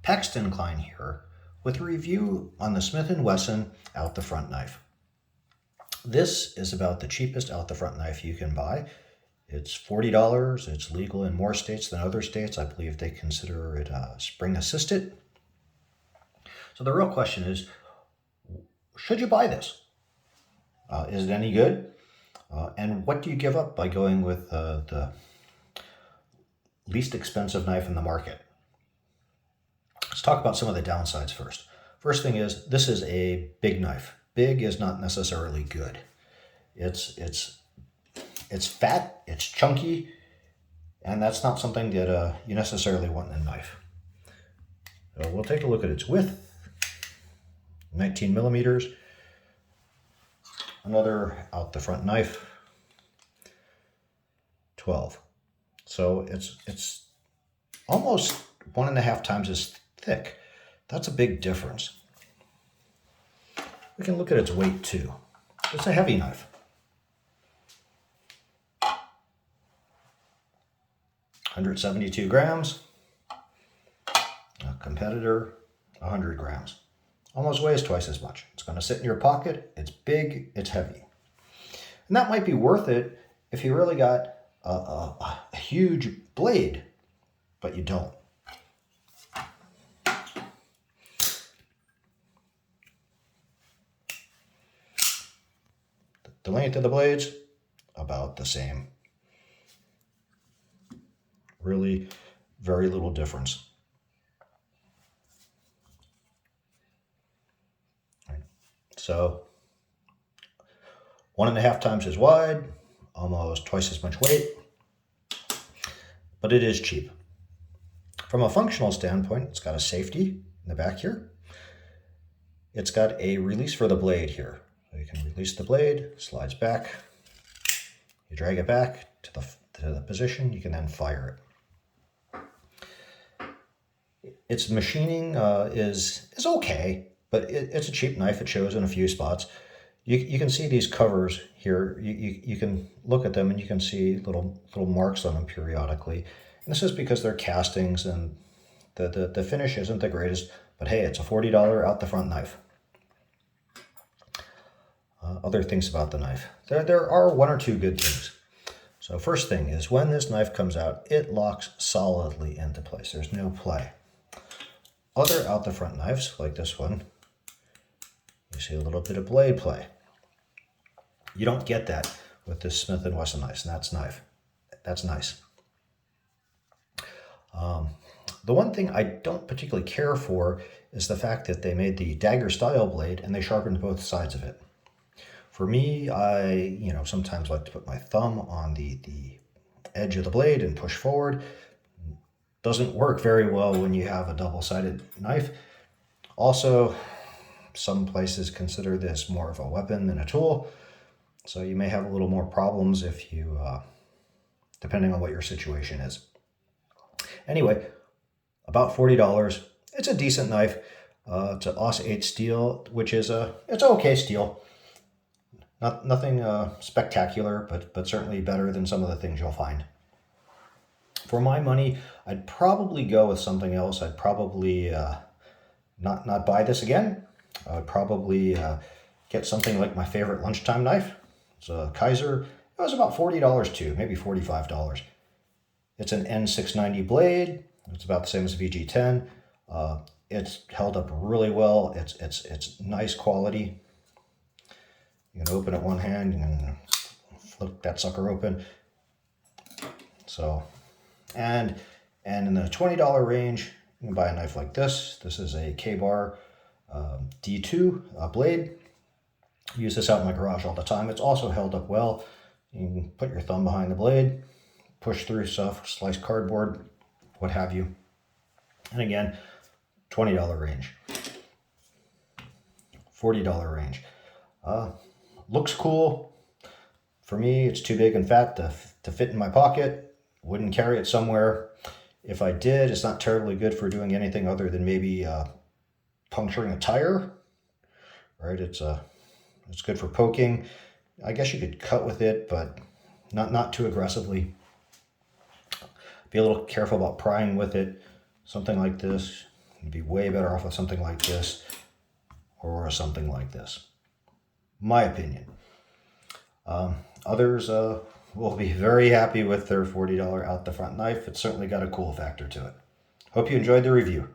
Paxton Klein here with a review on the Smith and Wesson out the front knife. This is about the cheapest out the front knife you can buy. It's $40. It's legal in more states than other states. I believe they consider it spring assisted. So the real question is, should you buy this? Is it any good? And what do you give up by going with the least expensive knife in the market? Let's talk about some of the downsides first. First thing is, this is a big knife. Big is not necessarily good. It's fat, it's chunky, and that's not something that you necessarily want in a knife. So we'll take a look at its width, 19 millimeters. Another out the front knife, 12. So it's almost 1.5 times as thick. That's a big difference. We can look at its weight too. It's a heavy knife. 172 grams. A competitor, 100 grams. Almost weighs twice as much. It's going to sit in your pocket. It's big. It's heavy. And that might be worth it if you really got a huge blade, but you don't. The length of the blades, about the same. Really, very little difference. So, 1.5 times as wide, almost twice as much weight, but it is cheap. From a functional standpoint, it's got a safety in the back here. It's got a release for the blade here. So you can release the blade, slides back, you drag it back to the position, you can then fire it. Its machining is okay, but it's a cheap knife. It shows in a few spots. You can see these covers here. You can look at them and you can see little marks on them periodically. And this is because they're castings and the finish isn't the greatest, but hey, it's a $40 out the front knife. Other things about the knife. There are one or two good things. So first thing is, when this knife comes out, it locks solidly into place. There's no play. Other out the front knives, like this one, you see a little bit of blade play. You don't get that with this Smith and Wesson knife, and that's nice. The one thing I don't particularly care for is the fact that they made the dagger style blade and they sharpened both sides of it. For me, I sometimes like to put my thumb on the edge of the blade and push forward. Doesn't work very well when you have a double-sided knife. Also, some places consider this more of a weapon than a tool, so you may have a little more problems if you, depending on what your situation is. Anyway, about $40. It's a decent knife. It's an AUS 8 steel, which is it's okay steel. Nothing spectacular, but certainly better than some of the things you'll find. For my money, I'd probably go with something else. I'd probably not buy this again. I would probably get something like my favorite lunchtime knife. It's a Kaiser. It was about $40 too, maybe $45. It's an N690 blade. It's about the same as VG10. It's held up really well. It's nice quality. You can open it one hand, you can flip that sucker open. So, and in the $20 range, you can buy a knife like this. This is a K-Bar D2 blade. I use this out in my garage all the time. It's also held up well. You can put your thumb behind the blade, push through stuff, slice cardboard, what have you. And again, $20 range, $40 range. Looks cool. For me, it's too big and fat to fit in my pocket. Wouldn't carry it somewhere. If I did, it's not terribly good for doing anything other than maybe puncturing a tire. Right? It's good for poking. I guess you could cut with it, but not too aggressively. Be a little careful about prying with it. Something like this, You'd be way better off with something like this or something like this. My opinion. Others will be very happy with their $40 out the front knife. It's certainly got a cool factor to it. Hope you enjoyed the review.